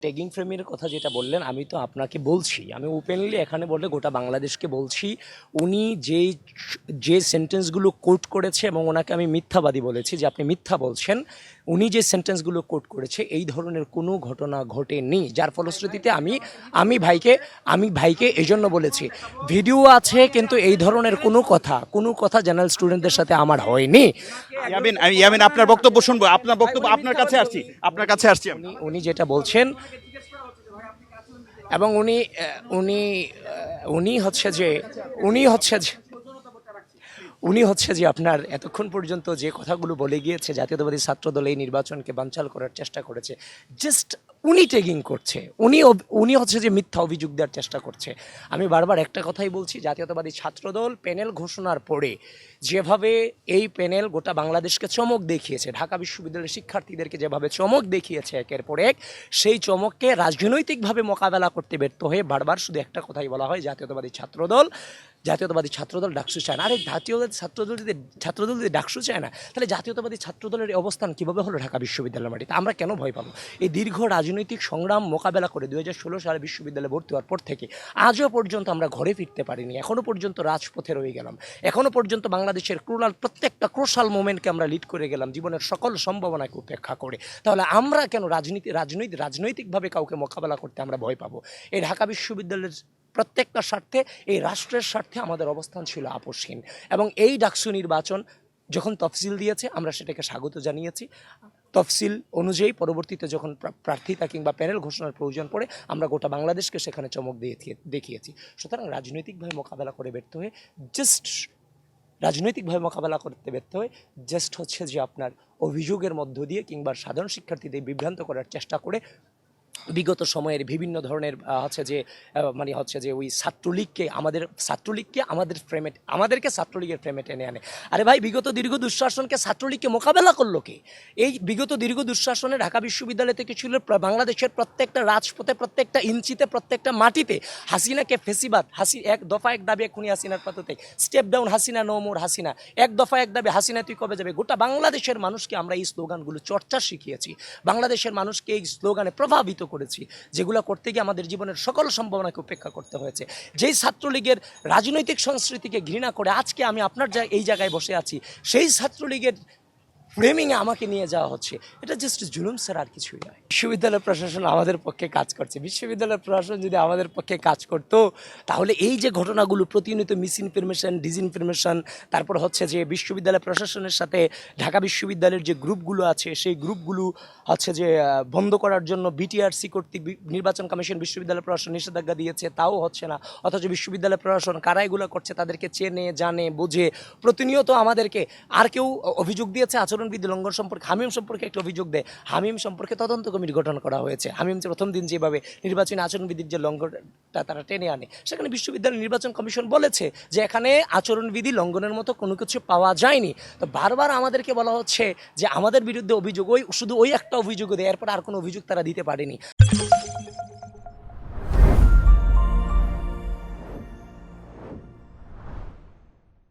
Tagging ফ্রেমের কথা যেটা বললেন, আমি তো আপনাকে বলছি, আমি ওপেনলি এখানে বললে গোটা বাংলাদেশকে বলছি, উনি যে সেন্টেন্সগুলো কোট করেছে এবং ওনাকে আমি মিথ্যাবাদী বলেছি যে আপনি মিথ্যা বলছেন, উনি যে সেন্টেন্সগুলো কোট করেছে এই ধরনের কোনো ঘটনা ঘটেনি, যার ফলশ্রুতিতে আমি ভাইকে এই জন্য বলেছি ভিডিও আছে, কিন্তু এই ধরনের কোনো কথা জেনারেল স্টুডেন্টদের সাথে আমার হয়নি। ইয়ামিন, আপনার বক্তব্য শুনবো। আপনার বক্তব্য, আপনার কাছে আসছি আমি। উনি যেটা বলছেন এবং উনি হচ্ছে যে আপনার এতক্ষণ পর্যন্ত যে কথাগুলো বলে গিয়েছে, জাতীয়তাবাদী ছাত্রদল এই নির্বাচনকে বানচাল করার চেষ্টা করেছে, জাস্ট উনি ট্যাগিং করছে, উনি হচ্ছে যে মিথ্যা অভিযোগ দেওয়ার চেষ্টা করছে। আমি বারবার একটা কথাই বলছি, জাতীয়তাবাদী ছাত্রদল প্যানেল ঘোষণার পরে যেভাবে এই প্যানেল গোটা বাংলাদেশকে চমক দেখিয়েছে, ঢাকা বিশ্ববিদ্যালয়ের শিক্ষার্থীদেরকে যেভাবে চমক দেখিয়েছে একের পর এক, সেই চমককে রাজনৈতিকভাবে মোকাবেলা করতে ব্যর্থ হয়ে বারবার শুধু একটা কথাই বলা হয়, জাতীয়তাবাদী ছাত্রদল ডাকসু চায় না। আরে ছাত্রদল যদি ডাকসু চায় না, তাহলে জাতীয়তাবাদী ছাত্রদলের অবস্থান কিভাবে হলো ঢাকা বিশ্ববিদ্যালয়ের মাটিতে? আমরা কেন ভয় পাবো? এই দীর্ঘ রাজনৈতিক সংগ্রাম মোকাবেলা করে 2016 সালে বিশ্ববিদ্যালয়ে ভর্তি হওয়ার পর থেকে আজও পর্যন্ত আমরা ঘরে ফিরতে পারিনি, এখনো পর্যন্ত রাজপথে রয়ে গেলাম, এখনো পর্যন্ত বাংলাদেশের প্রত্যেকটা ক্রুশাল মোমেন্টকে আমরা লিড করে গেলাম জীবনের সকল সম্ভাবনাকে উপেক্ষা করে। তাহলে আমরা কেন রাজনৈতিকভাবে কাউকে মোকাবেলা করতে আমরা ভয় পাবো? এই ঢাকা বিশ্ববিদ্যালয়ের প্রত্যেকটা স্বার্থে, এই রাষ্ট্রের স্বার্থে আমাদের অবস্থান ছিল আপোষহীন, এবং এই ডাকসু নির্বাচন যখন তফসিল দিয়েছে আমরা সেটাকে স্বাগত জানিয়েছি। তফসিল অনুযায়ী পরবর্তীতে যখন প্রার্থিতা কিংবা প্যানেল ঘোষণার প্রয়োজন পড়ে আমরা গোটা বাংলাদেশকে সেখানে চমক দেখিয়েছি। সুতরাং রাজনৈতিকভাবে মোকাবেলা করতে ব্যর্থ হয়ে জাস্ট হচ্ছে যে আপনার অভিযোগের মধ্য দিয়ে কিংবা সাধারণ শিক্ষার্থীদের বিভ্রান্ত করার চেষ্টা করে বিগত সময়ের বিভিন্ন ধরনের হচ্ছে যে ওই আমাদেরকে ছাত্রলীগের ফ্রেমে টেনে আনে। আরে ভাই, বিগত দীর্ঘ দুঃশাসনকে ছাত্রলীগকে মোকাবেলা করলো কে? এই বিগত দীর্ঘ দুঃশাসনে ঢাকা বিশ্ববিদ্যালয় থেকে ছিল বাংলাদেশের প্রত্যেকটা রাজপথে, প্রত্যেকটা ইঞ্চিতে, প্রত্যেকটা মাটিতে হাসিনাকে ফেসিবাদ, এক দফা এক দাবি এক্ষুনি হাসিনার পাততে, step down Hasina, no more Hasina, এক দফা এক দাবি হাসিনা তুই কবে যাবে। গোটা বাংলাদেশের মানুষকে আমরা এই স্লোগানগুলো চর্চা শিখিয়েছি, বাংলাদেশের মানুষকে এই স্লোগানে প্রভাবিত করেছি, যেগুলো করতে গিয়ে আমাদের জীবনের সকল সম্ভাবনাকে উপেক্ষা করতে হয়েছে। যেই ছাত্রলীগের রাজনৈতিক সংস্কৃতিকে ঘৃণা করে আজকে আমি আপনার এই জায়গায় বসে আছি, সেই ছাত্রলীগের ফ্রেমিংয়ে আমাকে নিয়ে যাওয়া হচ্ছে, এটা জাস্ট জুলুম স্যার, আর কিছুই নয়। বিশ্ববিদ্যালয় প্রশাসন আমাদের পক্ষে কাজ করছে। বিশ্ববিদ্যালয় প্রশাসন যদি আমাদের পক্ষে কাজ করতো, তাহলে এই যে ঘটনাগুলো প্রতিনিয়ত মিসইনফরমেশন, ডিসইনফরমেশন, তারপর হচ্ছে যে বিশ্ববিদ্যালয় প্রশাসনের সাথে ঢাকা বিশ্ববিদ্যালয়ের যে গ্রুপগুলো আছে, সেই গ্রুপগুলো হচ্ছে যে বন্ধ করার জন্য বিটিআরসি কর্তৃক নির্বাচন কমিশন বিশ্ববিদ্যালয় প্রশাসন নিষেধাজ্ঞা দিয়েছে, তাও হচ্ছে না। অথচ বিশ্ববিদ্যালয় প্রশাসন কারা এগুলো করছে তাদেরকে চেনে, জানে, বোঝে। প্রতিনিয়ত আমাদেরকে আর কেউ অভিযোগ দিয়েছে আচরণবিধি লঙ্ঘন সম্পর্কে, হামিম সম্পর্কে একটা অভিযোগ দেয়, হামিম সম্পর্কে তদন্ত কমিটি গঠন করা হয়েছে। হামিম যে প্রথম দিন যেভাবে নির্বাচনী আচরণবিধির যে লঙ্ঘনটা তারা টেনে আনে, সেখানে বিশ্ববিদ্যালয় নির্বাচন কমিশন বলেছে যে এখানে আচরণবিধি লঙ্ঘনের মতো কোনো কিছু পাওয়া যায়নি। তো বারবার আমাদেরকে বলা হচ্ছে যে আমাদের বিরুদ্ধে অভিযোগ শুধু ওই একটা অভিযোগ দেয়, এরপর আর কোনো অভিযোগ তারা দিতে পারেনি।